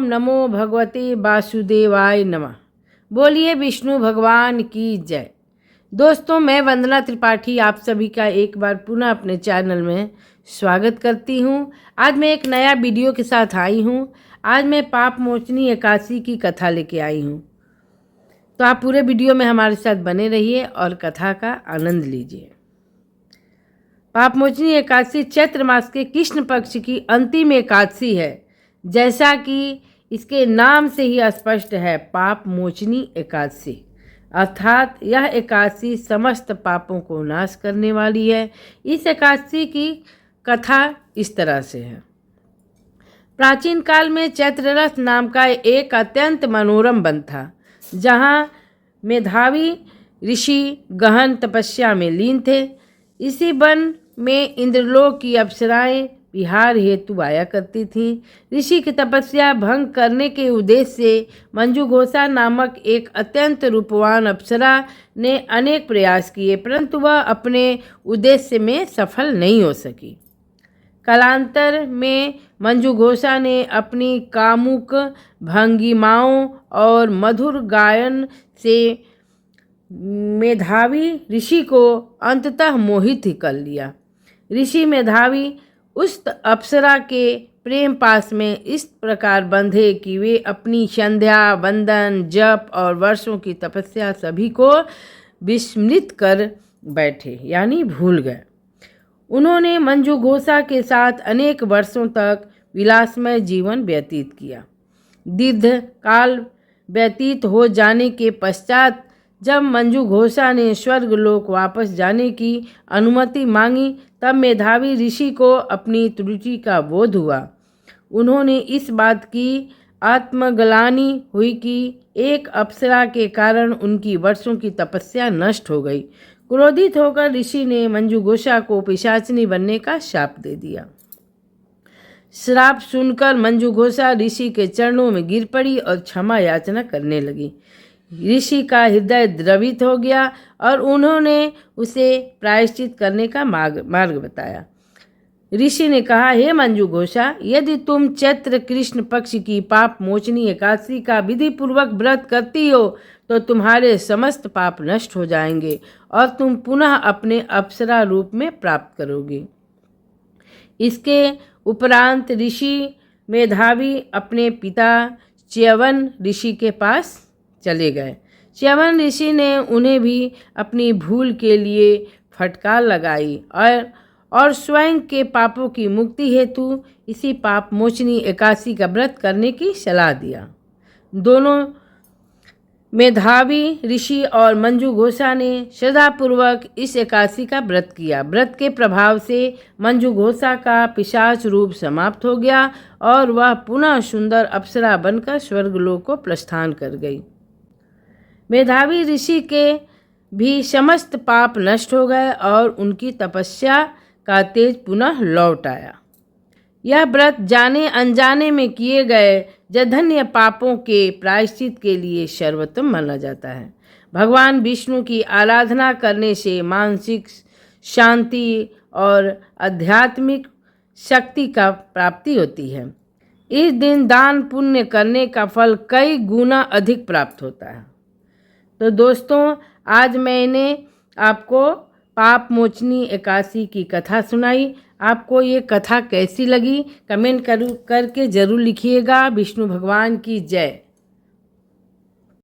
नमो भगवते वासुदेवाय नमः। बोलिए विष्णु भगवान की जय। दोस्तों, मैं वंदना त्रिपाठी आप सभी का एक बार पुनः अपने चैनल में स्वागत करती हूँ। आज मैं एक नया वीडियो के साथ आई हूँ। आज मैं पाप मोचनी एकादशी की कथा लेके आई हूँ, तो आप पूरे वीडियो में हमारे साथ बने रहिए और कथा का आनंद लीजिए। पाप मोचनी एकादशी चैत्र मास के कृष्ण पक्ष की अंतिम एकादशी है। जैसा कि इसके नाम से ही स्पष्ट है, पाप मोचनी एकादशी, अर्थात यह एकादशी समस्त पापों को नाश करने वाली है। इस एकादशी की कथा इस तरह से है। प्राचीन काल में चैत्ररथ नाम का एक अत्यंत मनोरम वन था, जहाँ मेधावी ऋषि गहन तपस्या में लीन थे। इसी वन में इंद्रलोक की अप्सराएं विहार हेतु आया करती थीं। ऋषि की तपस्या भंग करने के उद्देश्य से मंजुघोषा नामक एक अत्यंत रूपवान अप्सरा ने अनेक प्रयास किए, परंतु वह अपने उद्देश्य में सफल नहीं हो सकी। कालांतर में मंजुघोषा ने अपनी कामुक भंगिमाओं और मधुर गायन से मेधावी ऋषि को अंततः मोहित ही कर लिया। ऋषि मेधावी उस अप्सरा के प्रेम पास में इस प्रकार बंधे कि वे अपनी संध्या, वंदन, जप और वर्षों की तपस्या सभी को विस्मृत कर बैठे, यानी भूल गए। उन्होंने मंजुघोषा के साथ अनेक वर्षों तक विलासमय जीवन व्यतीत किया। दीर्घ काल व्यतीत हो जाने के पश्चात जब मंजुघोषा ने स्वर्गलोक वापस जाने की अनुमति मांगी, तब मेधावी ऋषि को अपनी त्रुटि का बोध हुआ। उन्होंने इस बात की आत्मग्लानि हुई कि एक अप्सरा के कारण उनकी वर्षों की तपस्या नष्ट हो गई। क्रोधित होकर ऋषि ने मंजुघोषा को पिशाचिनी बनने का श्राप दे दिया। श्राप सुनकर मंजुघोषा ऋषि के चरणों में गिर पड़ी और क्षमा याचना करने लगी। ऋषि का हृदय द्रवित हो गया और उन्होंने उसे प्रायश्चित करने का मार्ग बताया। ऋषि ने कहा, हे मंजुघोषा, यदि तुम चैत्र कृष्ण पक्ष की पाप मोचनी एकादशी का विधि पूर्वक व्रत करती हो तो तुम्हारे समस्त पाप नष्ट हो जाएंगे और तुम पुनः अपने अप्सरा रूप में प्राप्त करोगे। इसके उपरांत ऋषि मेधावी अपने पिता च्यवन ऋषि के पास चले गए। च्यवन ऋषि ने उन्हें भी अपनी भूल के लिए फटकार लगाई और स्वयं के पापों की मुक्ति हेतु इसी पाप मोचनी एकादशी का व्रत करने की सलाह दिया। दोनों मेधावी ऋषि और मंजुघोषा ने श्रद्धापूर्वक इस एकादशी का व्रत किया। व्रत के प्रभाव से मंजुघोषा का पिशाच रूप समाप्त हो गया और वह पुनः सुंदर अप्सरा बनकर स्वर्गलोक को प्रस्थान कर गई। मेधावी ऋषि के भी समस्त पाप नष्ट हो गए और उनकी तपस्या का तेज पुनः लौट आया। यह व्रत जाने अनजाने में किए गए जघन्य पापों के प्रायश्चित के लिए सर्वोत्तम माना जाता है। भगवान विष्णु की आराधना करने से मानसिक शांति और आध्यात्मिक शक्ति का प्राप्ति होती है। इस दिन दान पुण्य करने का फल कई गुना अधिक प्राप्त होता है। तो दोस्तों, आज मैंने आपको पाप मोचनी एकादशी की कथा सुनाई। आपको ये कथा कैसी लगी कमेंट करके ज़रूर लिखिएगा। विष्णु भगवान की जय।